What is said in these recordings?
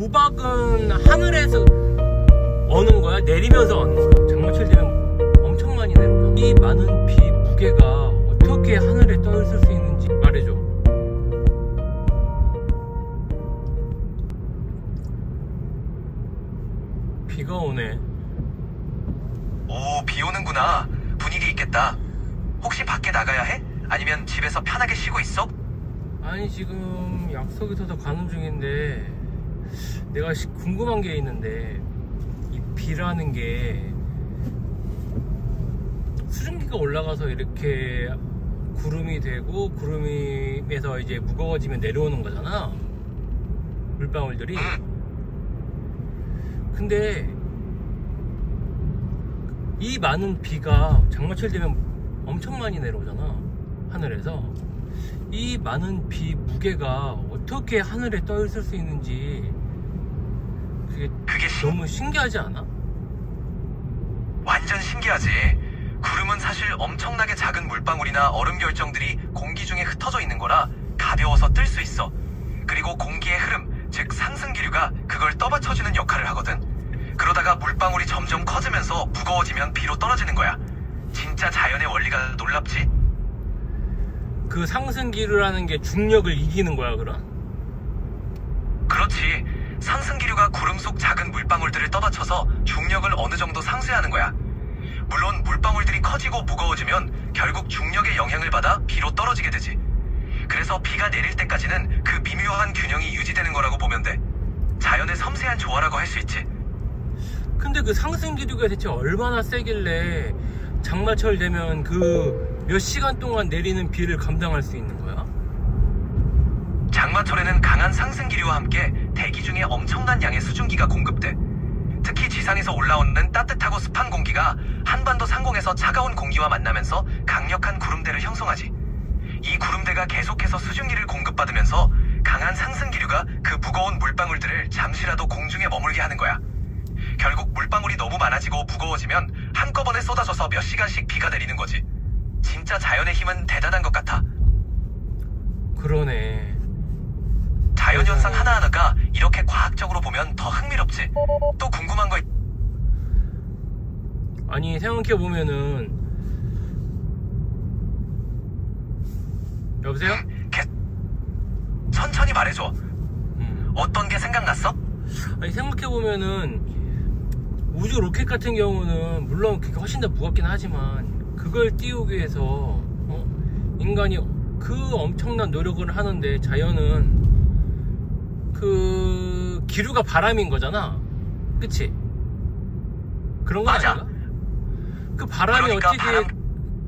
우박은 하늘에서 오는 거야? 내리면서 오는 거야? 장마철 되면 엄청 많이 내려오잖아. 이 많은 비 무게가 어떻게 하늘에 떠 있을 수 있는지 말해줘. 비가 오네. 오, 비 오는구나. 분위기 있겠다. 혹시 밖에 나가야 해? 아니면 집에서 편하게 쉬고 있어? 아니, 지금 약속 있어서 가는 중인데 내가 궁금한 게 있는데, 이 비라는 게 수증기가 올라가서 이렇게 구름이 되고, 구름에서 이제 무거워지면 내려오는 거잖아, 물방울들이. 근데 이 많은 비가 장마철 되면 엄청 많이 내려오잖아, 하늘에서. 이 많은 비 무게가 어떻게 하늘에 떠 있을 수 있는지 그게 너무 신기하지 않아? 완전 신기하지. 구름은 사실 엄청나게 작은 물방울이나 얼음 결정들이 공기 중에 흩어져 있는 거라 가벼워서 뜰 수 있어. 그리고 공기의 흐름, 즉 상승기류가 그걸 떠받쳐주는 역할을 하거든. 그러다가 물방울이 점점 커지면서 무거워지면 비로 떨어지는 거야. 진짜 자연의 원리가 놀랍지? 그 상승기류라는 게 중력을 이기는 거야, 그럼? 그렇지. 상승기류가 구름 속 작은 물방울들을 떠받쳐서 중력을 어느 정도 상쇄하는 거야. 물론 물방울들이 커지고 무거워지면 결국 중력의 영향을 받아 비로 떨어지게 되지. 그래서 비가 내릴 때까지는 그 미묘한 균형이 유지되는 거라고 보면 돼. 자연의 섬세한 조화라고 할 수 있지. 근데 그 상승기류가 대체 얼마나 세길래 장마철 되면 그 몇 시간 동안 내리는 비를 감당할 수 있는 거야? 장마철에는 강한 상승기류와 함께 대기 중에 엄청난 양의 수증기가 공급돼. 특히 지상에서 올라오는 따뜻하고 습한 공기가 한반도 상공에서 차가운 공기와 만나면서 강력한 구름대를 형성하지. 이 구름대가 계속해서 수증기를 공급받으면서 강한 상승기류가 그 무거운 물방울들을 잠시라도 공중에 머물게 하는 거야. 결국 물방울이 너무 많아지고 무거워지면 한꺼번에 쏟아져서 몇 시간씩 비가 내리는 거지. 진짜 자연의 힘은 대단한 것 같아. 그러네. 자연현상 하나하나가 이렇게 과학적으로 보면 더 흥미롭지. 또 궁금한 거 아니, 생각해보면은, 여보세요? 천천히 말해줘. 어떤 게 생각났어? 아니, 생각해보면은 우주 로켓 같은 경우는 물론 그게 훨씬 더 무겁긴 하지만 그걸 띄우기 위해서 인간이 그 엄청난 노력을 하는데, 자연은 그 기류가 바람인 거잖아, 그치? 그런 거 맞아. 아닌가? 그 바람이 그러니까 어떻게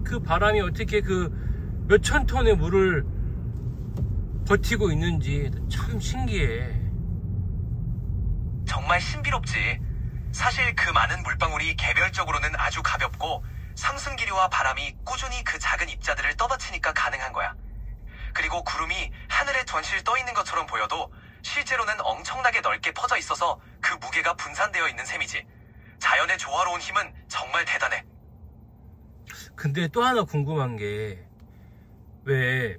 그 바람이 어떻게 그 몇천 톤의 물을 버티고 있는지 참 신기해. 정말 신비롭지. 사실 그 많은 물방울이 개별적으로는 아주 가볍고 상승기류와 바람이 꾸준히 그 작은 입자들을 떠받치니까 가능한 거야. 그리고 구름이 하늘에 던실 떠 있는 것처럼 보여도 실제로는 엄청나게 넓게 퍼져 있어서 그 무게가 분산되어 있는 셈이지. 자연의 조화로운 힘은 정말 대단해. 근데 또 하나 궁금한 게, 왜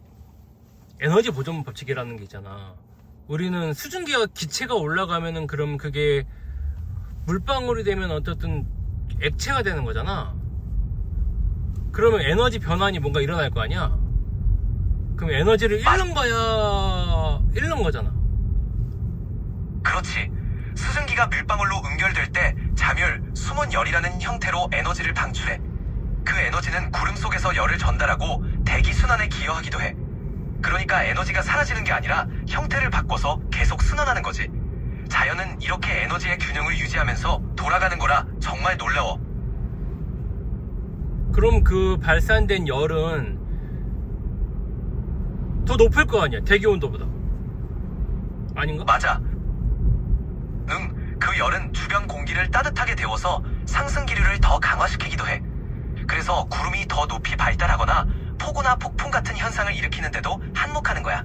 에너지 보존 법칙이라는 게 있잖아. 우리는 수증기가 기체가 올라가면은 그럼 그게 물방울이 되면 어쨌든 액체가 되는 거잖아. 그러면 에너지 변환이 뭔가 일어날 거 아니야? 그럼 에너지를 잃는 거야, 잃는 거잖아. 그렇지. 수증기가 물방울로 응결될 때 잠열, 숨은 열이라는 형태로 에너지를 방출해. 그 에너지는 구름 속에서 열을 전달하고 대기 순환에 기여하기도 해. 그러니까 에너지가 사라지는 게 아니라 형태를 바꿔서 계속 순환하는 거지. 자연은 이렇게 에너지의 균형을 유지하면서 돌아가는 거라 정말 놀라워. 그럼 그 발산된 열은 더 높을 거 아니야, 대기 온도보다. 아닌가? 맞아. 그 열은 주변 공기를 따뜻하게 데워서 상승기류를 더 강화시키기도 해. 그래서 구름이 더 높이 발달하거나 폭우나 폭풍 같은 현상을 일으키는데도 한몫하는 거야.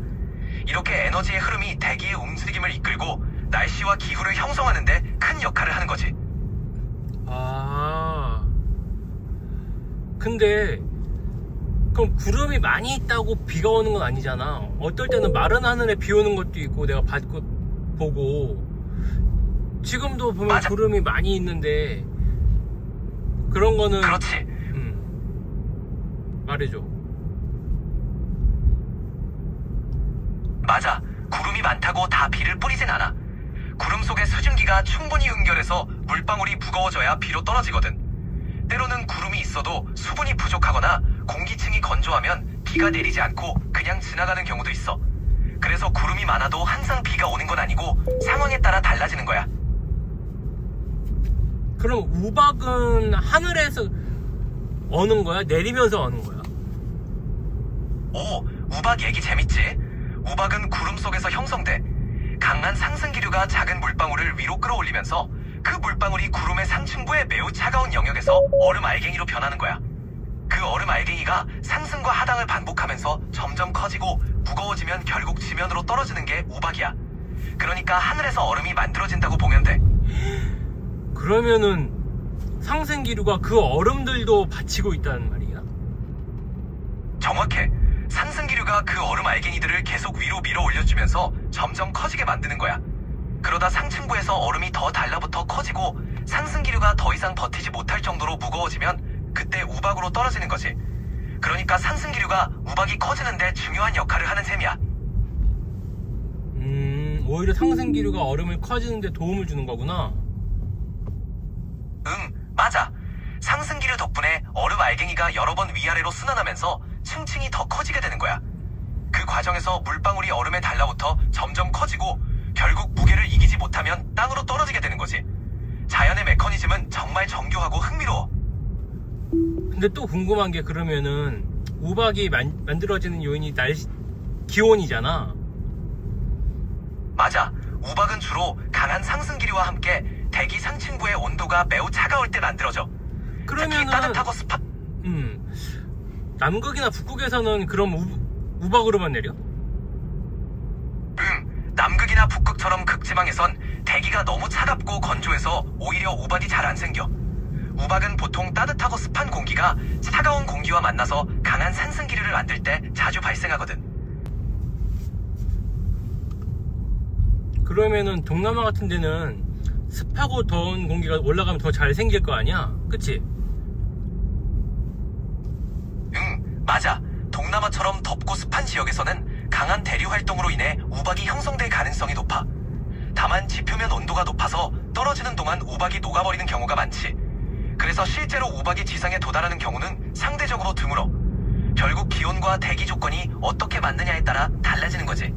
이렇게 에너지의 흐름이 대기의 움직임을 이끌고 날씨와 기후를 형성하는데 큰 역할을 하는 거지. 근데 그럼 구름이 많이 있다고 비가 오는 건 아니잖아. 어떨 때는 마른 하늘에 비 오는 것도 있고, 내가 보고 지금도 보면 맞아. 구름이 많이 있는데 그런 거는 그렇지. 말해줘. 맞아. 구름이 많다고 다 비를 뿌리진 않아. 구름 속의 수증기가 충분히 응결해서 물방울이 무거워져야 비로 떨어지거든. 때로는 구름이 있어도 수분이 부족하거나 공기층이 건조하면 비가 내리지 않고 그냥 지나가는 경우도 있어. 그래서 구름이 많아도 항상 비가 오는 건 아니고 상황에 따라 달라지는 거야. 그럼 우박은 하늘에서 어는 거야? 내리면서 어는 거야? 오, 우박 얘기 재밌지? 우박은 구름 속에서 형성돼. 강한 상승기류가 작은 물방울을 위로 끌어올리면서 그 물방울이 구름의 상층부의 매우 차가운 영역에서 얼음 알갱이로 변하는 거야. 그 얼음 알갱이가 상승과 하강을 반복하면서 점점 커지고 무거워지면 결국 지면으로 떨어지는 게 우박이야. 그러니까 하늘에서 얼음이 만들어진다고 보면 돼. 그러면은 상승기류가 그 얼음들도 받치고 있다는 말이야? 정확해. 상승기류가 그 얼음 알갱이들을 계속 위로 밀어 올려주면서 점점 커지게 만드는 거야. 그러다 상층부에서 얼음이 더 달라붙어 커지고 상승기류가 더 이상 버티지 못할 정도로 무거워지면 그때 우박으로 떨어지는 거지. 그러니까 상승기류가 우박이 커지는데 중요한 역할을 하는 셈이야. 오히려 상승기류가 얼음을 커지는데 도움을 주는 거구나. 맞아. 상승기류 덕분에 얼음 알갱이가 여러 번 위아래로 순환하면서 층층이 더 커지게 되는 거야. 그 과정에서 물방울이 얼음에 달라붙어 점점 커지고 결국 무게를 이기지 못하면 땅으로 떨어지게 되는 거지. 자연의 메커니즘은 정말 정교하고 흥미로워. 근데 또 궁금한 게 그러면은 우박이 만들어지는 요인이 기온이잖아. 맞아. 우박은 주로 강한 상승기류와 함께 대기 상층부의 온도가 매우 차가울 때 만들어져. 그러면은 특히 따뜻하고 습한 남극이나 북극에서는 그럼 우박으로만 내려? 남극이나 북극처럼 극지방에선 대기가 너무 차갑고 건조해서 오히려 우박이 잘 안 생겨. 우박은 보통 따뜻하고 습한 공기가 차가운 공기와 만나서 강한 상승기류를 만들 때 자주 발생하거든. 그러면은 동남아 같은 데는 습하고 더운 공기가 올라가면 더 잘 생길 거 아니야? 그치? 맞아. 동남아처럼 덥고 습한 지역에서는 강한 대류 활동으로 인해 우박이 형성될 가능성이 높아. 다만 지표면 온도가 높아서 떨어지는 동안 우박이 녹아버리는 경우가 많지. 그래서 실제로 우박이 지상에 도달하는 경우는 상대적으로 드물어. 결국 기온과 대기 조건이 어떻게 맞느냐에 따라 달라지는 거지.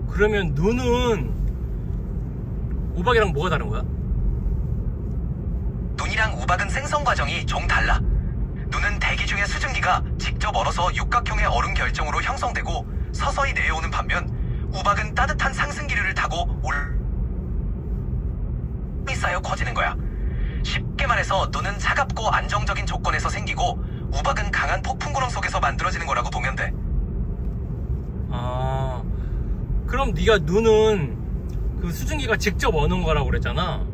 그러면 눈은 우박이랑 뭐가 다른 거야? 눈이랑 우박은 생성 과정이 좀 달라. 눈은 대기 중의 수증기가 직접 얼어서 육각형의 얼음 결정으로 형성되고 서서히 내려오는 반면 우박은 따뜻한 상승기류를 타고 올이 쌓여 커지는 거야. 쉽게 말해서 눈은 차갑고 안정적인 조건에서 생기고 우박은 강한 폭풍구름 속에서 만들어지는 거라고 보면 돼. 아, 그럼 네가 눈은 그 수증기가 직접 어는 거라고 그랬잖아.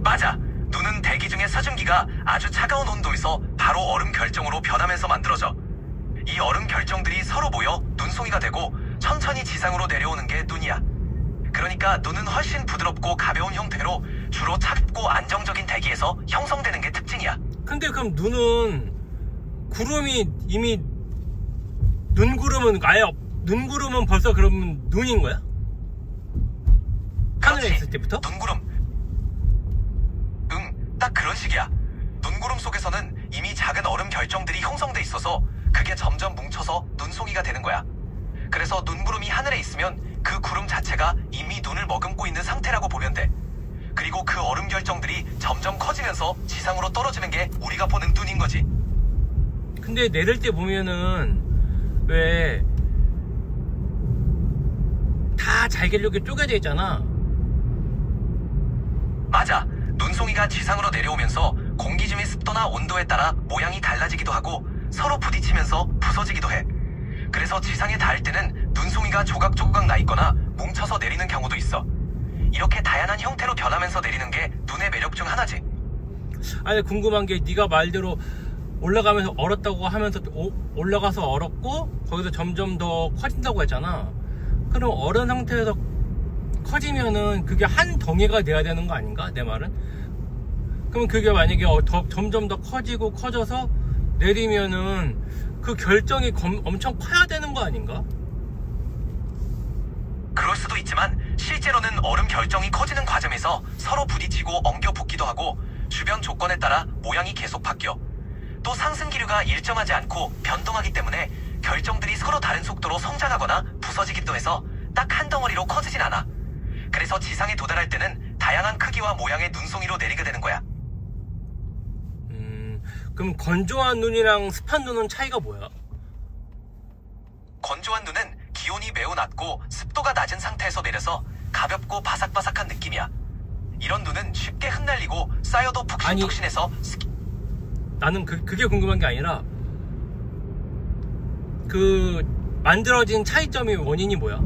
맞아. 눈은 대기 중의 수증기가 아주 차가운 온도에서 바로 얼음 결정으로 변하면서 만들어져. 이 얼음 결정들이 서로 모여 눈송이가 되고 천천히 지상으로 내려오는 게 눈이야. 그러니까 눈은 훨씬 부드럽고 가벼운 형태로 주로 차갑고 안정적인 대기에서 형성되는 게 특징이야. 근데 그럼 눈은 구름이 이미 눈구름은 눈구름은 벌써 그러면 눈인 거야? 하늘에 그렇지. 있을 때부터? 눈구름. 딱 그런 식이야. 눈구름 속에서는 이미 작은 얼음 결정들이 형성돼 있어서 그게 점점 뭉쳐서 눈송이가 되는 거야. 그래서 눈구름이 하늘에 있으면 그 구름 자체가 이미 눈을 머금고 있는 상태라고 보면 돼. 그리고 그 얼음 결정들이 점점 커지면서 지상으로 떨어지는 게 우리가 보는 눈인 거지. 근데 내릴 때 보면은 왜 다 잘게르게 쪼개져 있잖아. 맞아. 눈송이가 지상으로 내려오면서 공기중의 습도나 온도에 따라 모양이 달라지기도 하고 서로 부딪히면서 부서지기도 해. 그래서 지상에 닿을 때는 눈송이가 조각조각 나 있거나 뭉쳐서 내리는 경우도 있어. 이렇게 다양한 형태로 변하면서 내리는 게 눈의 매력 중 하나지. 아니, 궁금한 게 네가 말대로 올라가면서 얼었다고 하면서 올라가서 얼었고 거기서 점점 더 커진다고 했잖아. 그럼 얼은 상태에서 커지면은 그게 한 덩이가 돼야 되는 거 아닌가? 내 말은? 그럼 그게 만약에 점점 더 커져서 내리면은 그 결정이 엄청 커야 되는 거 아닌가? 그럴 수도 있지만 실제로는 얼음 결정이 커지는 과정에서 서로 부딪히고 엉겨 붙기도 하고 주변 조건에 따라 모양이 계속 바뀌어. 또 상승 기류가 일정하지 않고 변동하기 때문에 결정들이 서로 다른 속도로 성장하거나 부서지기도 해서 딱 한 덩어리로 커지진 않아. 그래서 지상에 도달할 때는 다양한 크기와 모양의 눈송이로 내리게 되는 거야. 그럼 건조한 눈이랑 습한 눈은 차이가 뭐야? 건조한 눈은 기온이 매우 낮고 습도가 낮은 상태에서 내려서 가볍고 바삭바삭한 느낌이야. 이런 눈은 쉽게 흩날리고 쌓여도 푹신푹신해서 나는 그게 궁금한 게 아니라 그 만들어진 차이점의 원인이 뭐야?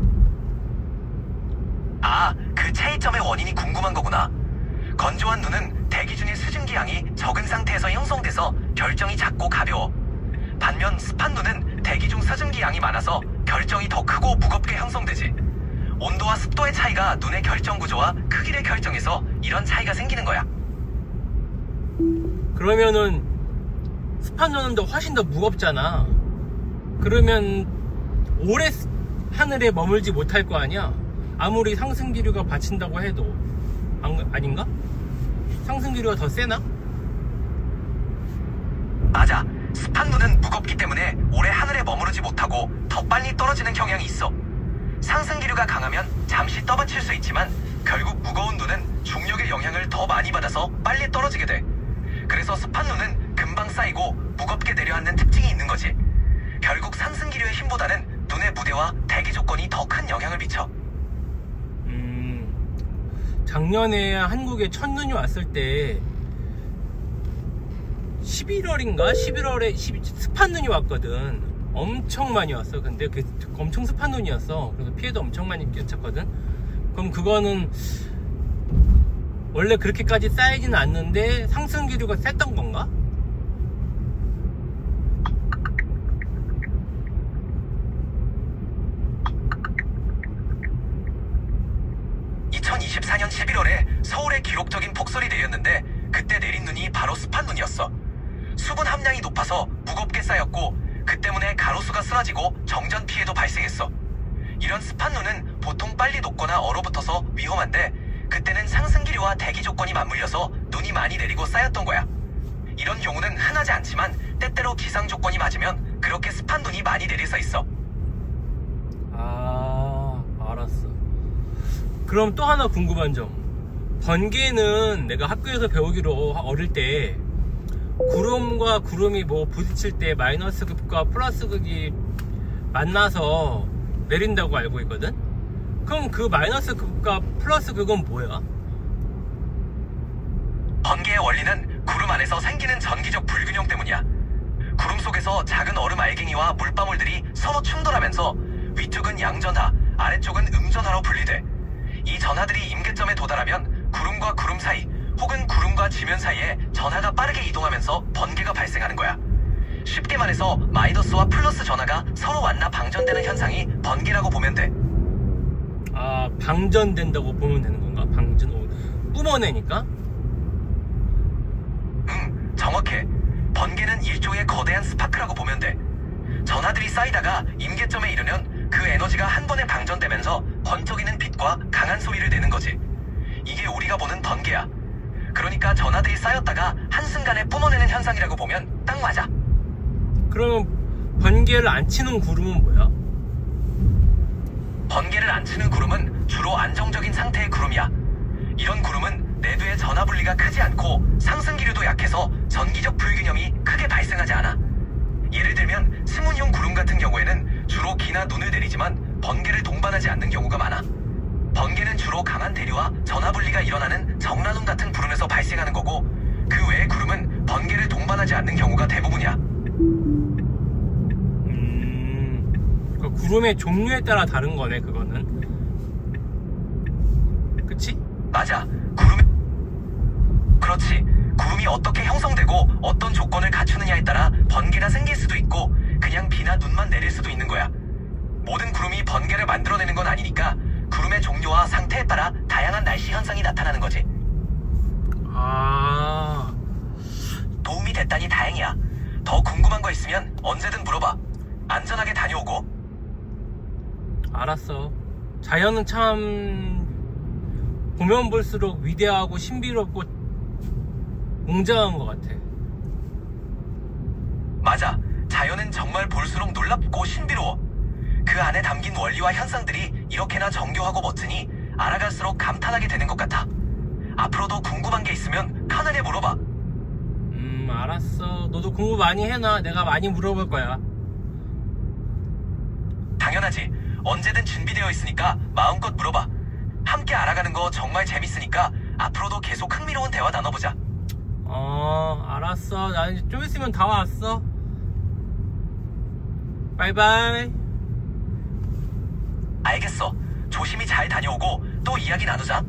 아, 그 차이점의 원인이 궁금한 거구나. 건조한 눈은 대기 중의 수증기 양이 적은 상태에서 형성돼서 결정이 작고 가벼워. 반면 습한 눈은 대기 중 수증기 양이 많아서 결정이 더 크고 무겁게 형성되지. 온도와 습도의 차이가 눈의 결정 구조와 크기를 결정해서 이런 차이가 생기는 거야. 그러면은 습한 눈은 훨씬 더 무겁잖아. 그러면 오래 하늘에 머물지 못할 거 아니야? 아무리 상승기류가 받친다고 해도. 아닌가? 상승기류가 더 세나? 맞아. 습한 눈은 무겁기 때문에 오래 하늘에 머무르지 못하고 더 빨리 떨어지는 경향이 있어. 상승기류가 강하면 잠시 떠받칠 수 있지만 결국 무거운 눈은 중력의 영향을 더 많이 받아서 빨리 떨어지게 돼. 그래서 습한 눈은 금방 쌓이고 무겁게 내려앉는 특징이 있는 거지. 결국 상승기류의 힘보다는 눈의 무대와 대기 조건이 더 큰 영향을 미쳐. 작년에 한국에 첫눈이 왔을 때 11월인가? 11월에 습한 눈이 왔거든. 엄청 많이 왔어. 근데 그 엄청 습한 눈이었어. 그래서 피해도 엄청 많이 끼쳤거든. 그럼 그거는 원래 그렇게까지 쌓이지는 않는데 상승기류가 셌던 건가? 2024년 11월에 서울에 기록적인 폭설이 내렸는데 그때 내린 눈이 바로 습한 눈이었어. 수분 함량이 높아서 무겁게 쌓였고 그 때문에 가로수가 쓰러지고 정전 피해도 발생했어. 이런 습한 눈은 보통 빨리 녹거나 얼어붙어서 위험한데 그때는 상승기류와 대기 조건이 맞물려서 눈이 많이 내리고 쌓였던 거야. 이런 경우는 흔하지 않지만 때때로 기상 조건이 맞으면 그렇게 습한 눈이 많이 내릴 수 있어. 아, 알았어. 그럼 또 하나 궁금한 점. 번개는 내가 학교에서 배우기로 어릴 때 구름과 구름이 뭐 부딪힐 때 마이너스 극과 플러스 극이 만나서 내린다고 알고 있거든? 그럼 그 마이너스 극과 플러스 극은 뭐야? 번개의 원리는 구름 안에서 생기는 전기적 불균형 때문이야. 구름 속에서 작은 얼음 알갱이와 물방울들이 서로 충돌하면서 위쪽은 양전하, 아래쪽은 음전하로 분리돼. 이 전하들이 임계점에 도달하면 구름과 구름 사이 혹은 구름과 지면 사이에 전하가 빠르게 이동하면서 번개가 발생하는 거야. 쉽게 말해서 마이너스와 플러스 전하가 서로 만나 방전되는 현상이 번개라고 보면 돼. 아, 방전된다고 보면 되는 건가? 뿜어내니까? 정확해. 번개는 일종의 거대한 스파크라고 보면 돼. 전하들이 쌓이다가 임계점에 이르면 그 에너지가 한 번에 방전되면서 번쩍이는 빛과 강한 소리를 내는 거지. 이게 우리가 보는 번개야. 그러니까 전하들이 쌓였다가 한순간에 뿜어내는 현상이라고 보면 딱 맞아. 그럼 번개를 안 치는 구름은 뭐야? 번개를 안 치는 구름은 주로 안정적인 상태의 구름이야. 이런 구름은 내부의 전하 분리가 크지 않고 상승기류도 약해서 전기적 불균형이 크게 발생하지 않아. 예를 들면 승운형 구름 같은 경우에는 주로 기나 눈을 내리지만 번개를 동반하지 않는 경우가 많아. 번개는 주로 강한 대류와 전하 분리가 일어나는 정란운 같은 구름에서 발생하는 거고 그 외의 구름은 번개를 동반하지 않는 경우가 대부분이야. 그 구름의 종류에 따라 다른 거네, 그거는. 그치? 맞아. 그렇지. 구름이 어떻게 형성되고 어떤 조건을 갖추느냐에 따라 번개가 생길 수도 있고 그냥 비나 눈만 내릴 수도 있는 거야. 모든 구름이 번개를 만들어내는 건 아니니까 종교와 상태에 따라 다양한 날씨 현상이 나타나는 거지. 아, 도움이 됐다니 다행이야. 더 궁금한 거 있으면 언제든 물어봐. 안전하게 다녀오고. 알았어. 자연은 참 보면 볼수록 위대하고 신비롭고 웅장한 것 같아. 맞아. 자연은 정말 볼수록 놀랍고 신비로워. 그 안에 담긴 원리와 현상들이 이렇게나 정교하고 멋지니 알아갈수록 감탄하게 되는 것 같아. 앞으로도 궁금한 게 있으면 편하게 물어봐. 알았어. 너도 공부 많이 해놔. 내가 많이 물어볼 거야. 당연하지. 언제든 준비되어 있으니까 마음껏 물어봐. 함께 알아가는 거 정말 재밌으니까 앞으로도 계속 흥미로운 대화 나눠보자. 알았어. 나 이제 좀 있으면 다 왔어. 바이바이. 알겠어. 조심히 잘 다녀오고 또 이야기 나누자.